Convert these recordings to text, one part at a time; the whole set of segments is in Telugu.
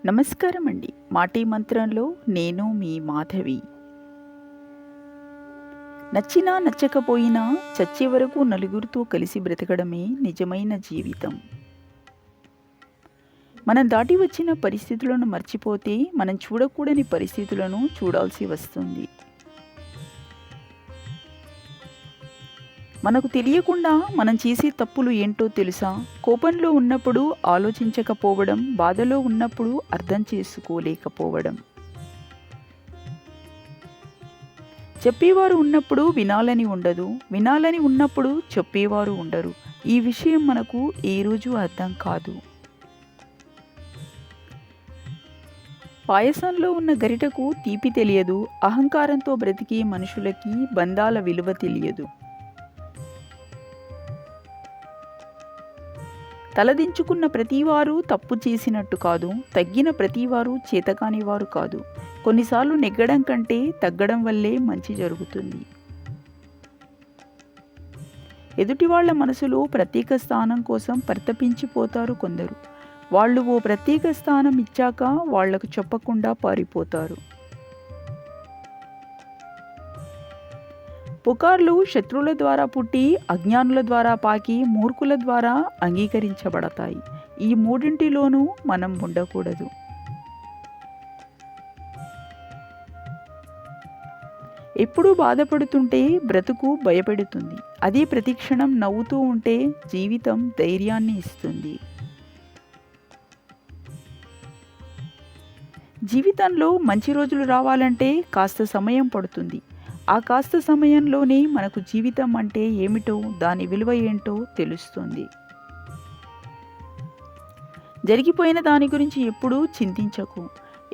నమస్కారం అండి. మాటీ మంత్రంలో నేను మీ మాధవి. నచ్చినా నచ్చకపోయినా చచ్చే వరకు నలుగురితో కలిసి బ్రతకడమే నిజమైన జీవితం. మనం దాటి వచ్చిన పరిస్థితులను మర్చిపోతే మనం చూడకూడని పరిస్థితులను చూడాల్సి వస్తుంది. మనకు తెలియకుండా మనం చేసే తప్పులు ఏంటో తెలుసా? కోపంలో ఉన్నప్పుడు ఆలోచించకపోవడం, బాధలో ఉన్నప్పుడు అర్థం చేసుకోలేకపోవడం. చెప్పేవారు ఉన్నప్పుడు వినాలని ఉండదు, వినాలని ఉన్నప్పుడు చెప్పేవారు ఉండరు. ఈ విషయం మనకు ఏ రోజు అర్థం కాదు. పాయసంలో ఉన్న గరిటకు తీపి తెలియదు, అహంకారంతో బ్రతికే మనుషులకి బంధాల విలువ తెలియదు. తలదించుకున్న ప్రతివారు తప్పు చేసినట్టు కాదు, తగ్గిన ప్రతివారు చేతకానివారు కాదు. కొన్నిసార్లు నెగ్గడం కంటే తగ్గడం వల్లే మంచి జరుగుతుంది. ఎదుటి వాళ్ళ మనసులో ప్రత్యేక స్థానం కోసం పరితపించిపోతారు కొందరు. వాళ్ళు ఓ ప్రత్యేక స్థానం ఇచ్చాక వాళ్లకు చెప్పకుండా పారిపోతారు. పుకార్లు శత్రువుల ద్వారా పుట్టి, అజ్ఞానుల ద్వారా పాకి, మూర్ఖుల ద్వారా అంగీకరించబడతాయి. ఈ మూడింటిలోనూ మనం ఉండకూడదు. ఎప్పుడూ బాధపడుతుంటే బ్రతుకు భయపెడుతుంది. అదే ప్రతిక్షణం నవ్వుతూ ఉంటే జీవితం ధైర్యాన్ని ఇస్తుంది. జీవితంలో మంచి రోజులు రావాలంటే కాస్త సమయం పడుతుంది. ఆ కాస్త సమయంలోనే మనకు జీవితం అంటే ఏమిటో, దాని విలువ ఏంటో తెలుస్తుంది. జరిగిపోయిన దాని గురించి ఎప్పుడూ చింతించకు.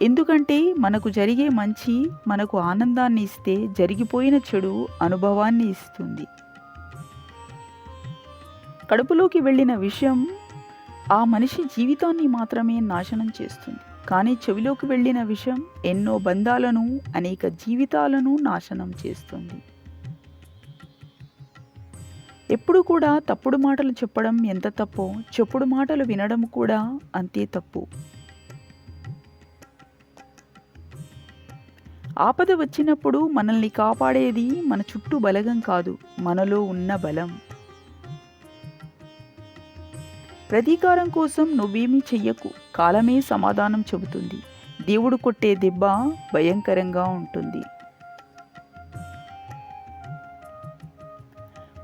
ఎందుకంటే మనకు జరిగే మంచి మనకు ఆనందాన్ని ఇస్తే, జరిగిపోయిన చెడు అనుభవాన్ని ఇస్తుంది. కడుపులోకి వెళ్ళిన విషం ఆ మనిషి జీవితాన్ని మాత్రమే నాశనం చేస్తుంది. కానీ చెవిలోకి వెళ్ళిన విషం ఎన్నో బంధాలను, అనేక జీవితాలను నాశనం చేస్తుంది. ఎప్పుడు కూడా తప్పుడు మాటలు చెప్పడం ఎంత తప్పో, చెప్పుడు మాటలు వినడం కూడా అంతే తప్పు. ఆపద వచ్చినప్పుడు మనల్ని కాపాడేది మన చుట్టూ బలగం కాదు, మనలో ఉన్న బలం. ప్రతీకారం కోసం నువ్వేమీ చెయ్యకు, కాలమే సమాధానం చెబుతుంది. దేవుడు కొట్టే దెబ్బ భయంకరంగా ఉంటుంది.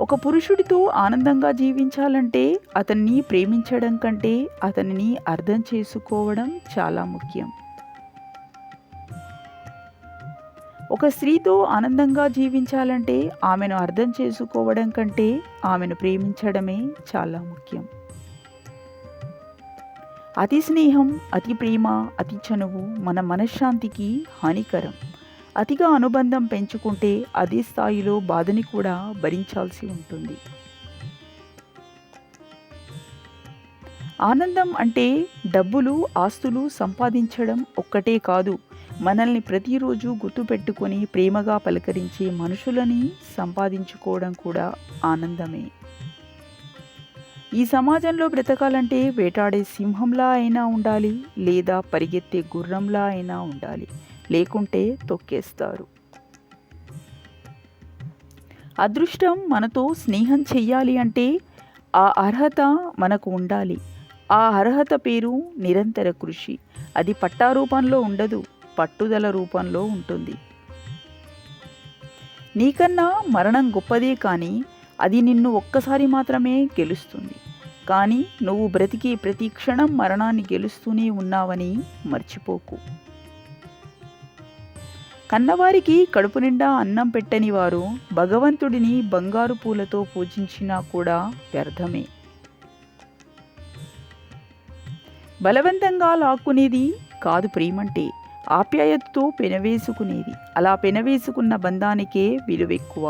ఒక పురుషుడితో ఆనందంగా జీవించాలంటే అతన్ని ప్రేమించడం కంటే అతనిని అర్థం చేసుకోవడం చాలా ముఖ్యం. ఒక స్త్రీతో ఆనందంగా జీవించాలంటే ఆమెను అర్థం చేసుకోవడం కంటే ఆమెను ప్రేమించడమే చాలా ముఖ్యం. అతి స్నేహం, అతి ప్రేమ, అతి చనువు మన మనశ్శాంతికి హానికరం. అతిగా అనుబంధం పెంచుకుంటే అదే స్థాయిలో బాధని కూడా భరించాల్సి ఉంటుంది. ఆనందం అంటే డబ్బులు, ఆస్తులు సంపాదించడం ఒక్కటే కాదు, మనల్ని ప్రతిరోజు గుర్తుపెట్టుకొని ప్రేమగా పలకరించే మనుషులని సంపాదించుకోవడం కూడా ఆనందమే. ఈ సమాజంలో బ్రతకాలంటే వేటాడే సింహంలా అయినా ఉండాలి, లేదా పరిగెత్తే గుర్రంలా అయినా ఉండాలి. లేకుంటే తొక్కేస్తారు. అదృష్టం మనతో స్నేహం చెయ్యాలి అంటే ఆ అర్హత మనకు ఉండాలి. ఆ అర్హత పేరు నిరంతర కృషి. అది పట్టా రూపంలో ఉండదు, పట్టుదల రూపంలో ఉంటుంది. నీకన్నా మరణం గొప్పదే, కానీ అది నిన్ను ఒక్కసారి మాత్రమే గెలుస్తుంది. కానీ నువ్వు బ్రతికి ప్రతి క్షణం మరణాన్ని గెలుస్తూనే ఉన్నావని మర్చిపోకు. కన్నవారికి కడుపు నిండా అన్నం పెట్టని వారు భగవంతుడిని బంగారు పూలతో పూజించినా కూడా వ్యర్థమే. బలవంతంగా లాక్కునేది కాదు ప్రేమంటే, ఆప్యాయతతో పెనవేసుకునేది. అలా పెనవేసుకున్న బంధానికే విలువెక్కువ.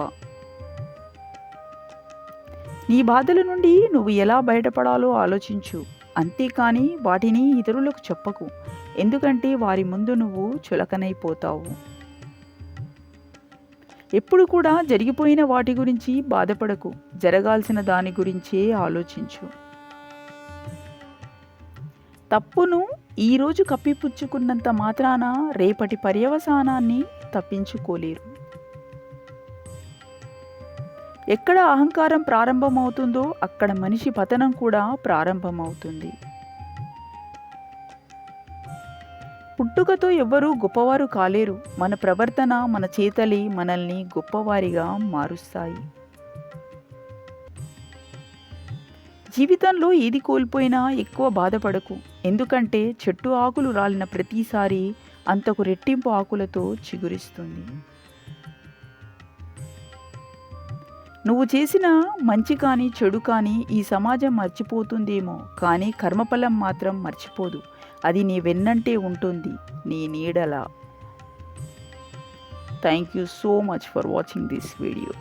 నీ బాధల నుండి నువ్వు ఎలా బయటపడాలో ఆలోచించు, అంతేకాని వాటిని ఇతరులకు చెప్పకు. ఎందుకంటే వారి ముందు నువ్వు చులకనైపోతావు. ఎప్పుడు కూడా జరిగిపోయిన వాటి గురించి బాధపడకు, జరగాల్సిన దాని గురించే ఆలోచించు. తప్పును ఈరోజు కప్పిపుచ్చుకున్నంత మాత్రాన రేపటి పర్యవసానాన్ని తప్పించుకోలేరు. ఎక్కడ అహంకారం ప్రారంభమవుతుందో అక్కడ మనిషి పతనం కూడా ప్రారంభమవుతుంది. పుట్టుకతో ఎవ్వరూ గొప్పవారు కాలేరు. మన ప్రవర్తన, మన చేతలే మనల్ని గొప్పవారిగా మారుస్తాయి. జీవితంలో ఏది కోల్పోయినా ఎక్కువ బాధపడకు. ఎందుకంటే చెట్టు ఆకులు రాలిన ప్రతిసారి అంతకు రెట్టింపు ఆకులతో చిగురిస్తుంది. నువ్వు చేసిన మంచి కానీ చెడు కానీ ఈ సమాజం మర్చిపోతుందేమో, కానీ కర్మఫలం మాత్రం మర్చిపోదు. అది నీ వెన్నంటే ఉంటుంది, నీ నీడలా. Thank you so much for watching this video.